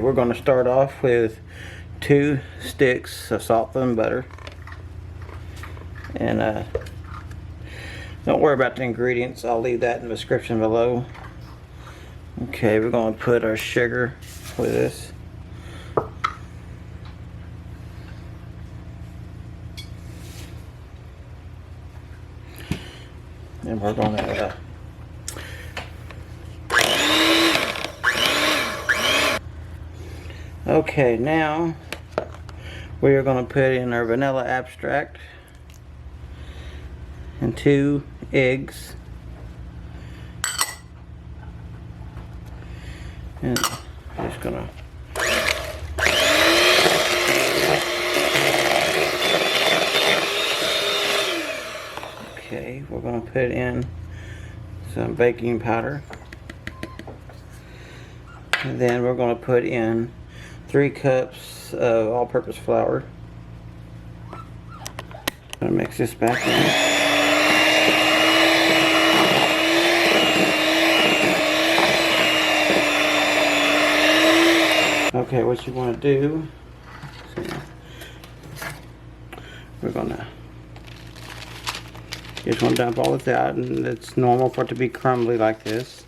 we're going to start off with 2 sticks of salt and butter. And don't worry about the ingredients, I'll leave that in the description below. Okay, we're going to put our sugar with this. And we're going to okay, now we are going to put in our vanilla extract and 2 eggs. And I'm just gonna okay, we're gonna put in some baking powder, and then we're gonna put in 3 cups of all-purpose flour. I'm gonna mix this back in. Okay, what you want to do, we're gonna just want to dump all this out, and it's normal for it to be crumbly like this.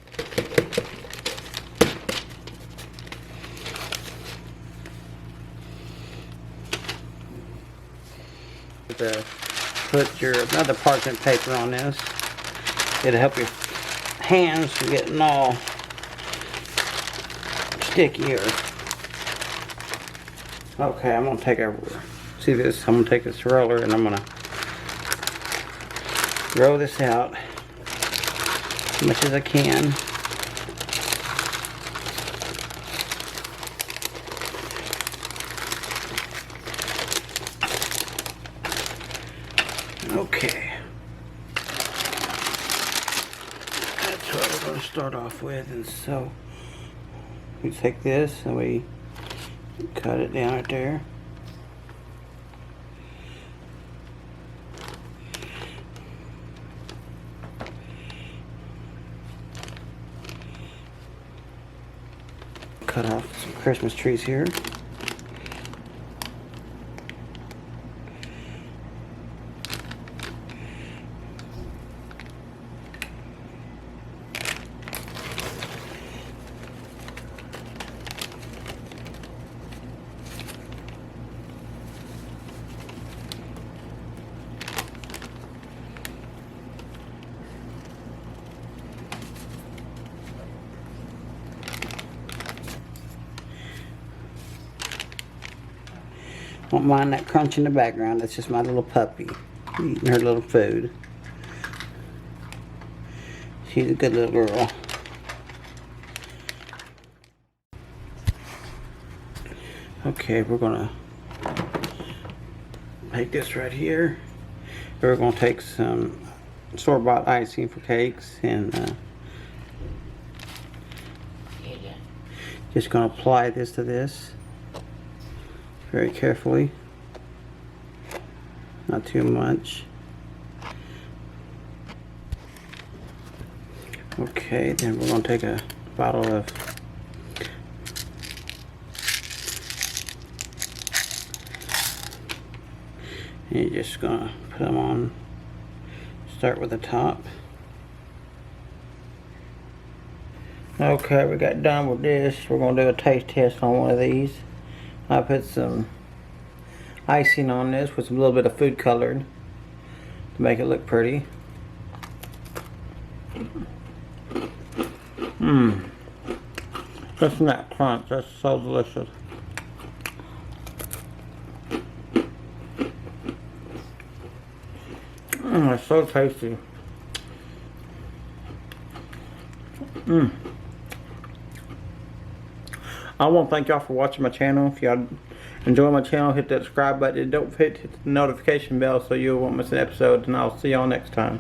Put your another parchment paper on this. It'll help your hands from getting all stickier. Okay, I'm gonna take a I'm gonna take this roller and I'm gonna roll this out as much as I can. Okay, that's what we're gonna start off with, and so we take this and we cut it down right there. Cut off some Christmas trees here. Don't mind that crunch in the background. That's just my little puppy eating her little food. She's a good little girl. Okay, we're gonna take this right here. We're gonna take some store-bought icing for cakes and just gonna apply this to this very carefully, not too much. Okay, then we're going to take a bottle of and you're just going to put them on. Start with the top. Okay, we got done with this. We're going to do a taste test on one of these. I put some icing on this with a little bit of food colored to make it look pretty. Listen to that crunch, that's so delicious. It's so tasty. I want to thank y'all for watching my channel. If y'all enjoy my channel, hit that subscribe button. Don't hit the notification bell so you won't miss an episode, and I'll see y'all next time.